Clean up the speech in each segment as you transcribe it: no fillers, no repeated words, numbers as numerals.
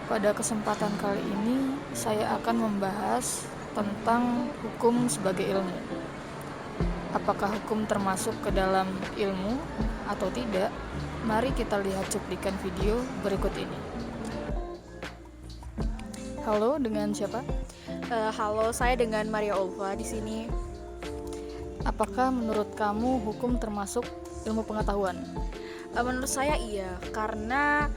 Pada kesempatan kali ini, saya akan membahas tentang hukum sebagai ilmu. Apakah hukum termasuk ke dalam ilmu atau tidak? Mari kita lihat cuplikan video berikut ini. Halo, dengan siapa? Halo, saya dengan Maria Ulfa di sini. Apakah menurut kamu hukum termasuk ilmu pengetahuan? Menurut saya iya, karena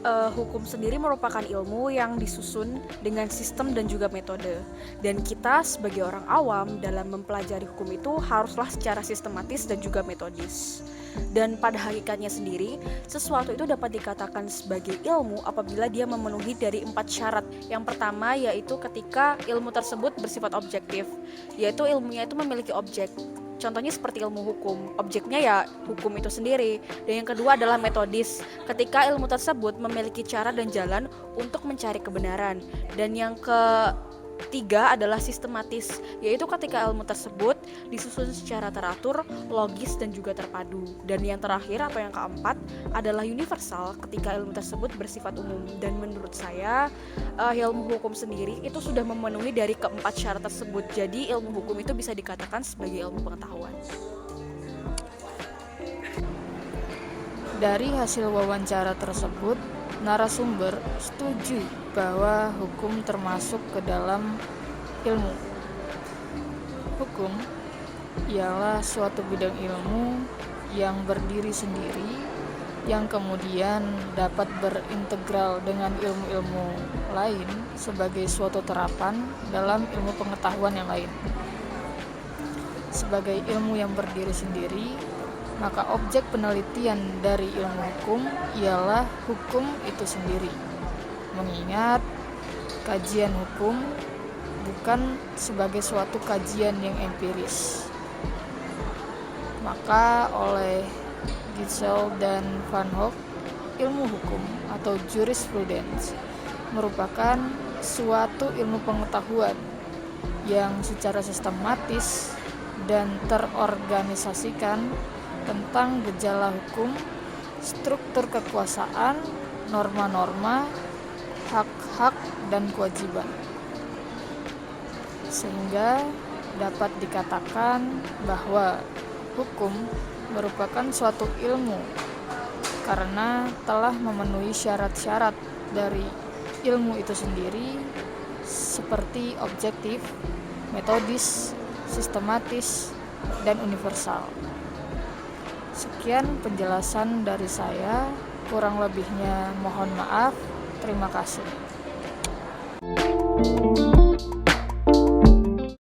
hukum sendiri merupakan ilmu yang disusun dengan sistem dan juga metode. Dan kita sebagai orang awam dalam mempelajari hukum itu haruslah secara sistematis dan juga metodis. Dan pada hakikatnya sendiri, sesuatu itu dapat dikatakan sebagai ilmu apabila dia memenuhi dari 4 syarat. Yang pertama yaitu ketika ilmu tersebut bersifat objektif, yaitu ilmunya itu memiliki objek. Contohnya seperti ilmu hukum, objeknya ya hukum itu sendiri. Dan yang kedua adalah metodis, ketika ilmu tersebut memiliki cara dan jalan untuk mencari kebenaran. Dan yang ketiga adalah sistematis, yaitu ketika ilmu tersebut disusun secara teratur, logis, dan juga terpadu. Dan yang terakhir atau yang keempat adalah universal, ketika ilmu tersebut bersifat umum. Dan menurut saya ilmu hukum sendiri itu sudah memenuhi dari keempat syarat tersebut. Jadi ilmu hukum itu bisa dikatakan sebagai ilmu pengetahuan. Dari hasil wawancara tersebut, narasumber setuju bahwa hukum termasuk ke dalam ilmu. Hukum ialah suatu bidang ilmu yang berdiri sendiri, yang kemudian dapat berintegral dengan ilmu-ilmu lain sebagai suatu terapan dalam ilmu pengetahuan yang lain. Sebagai ilmu yang berdiri sendiri, maka objek penelitian dari ilmu hukum ialah hukum itu sendiri. Mengingat kajian hukum bukan sebagai suatu kajian yang empiris. Maka oleh Gitzel dan Van Hoek, ilmu hukum atau jurisprudence merupakan suatu ilmu pengetahuan yang secara sistematis dan terorganisasikan tentang gejala hukum, struktur kekuasaan, norma-norma, hak-hak, dan kewajiban. Sehingga dapat dikatakan bahwa hukum merupakan suatu ilmu karena telah memenuhi syarat-syarat dari ilmu itu sendiri seperti objektif, metodis, sistematis, dan universal. Sekian penjelasan dari saya, kurang lebihnya mohon maaf. Terima kasih.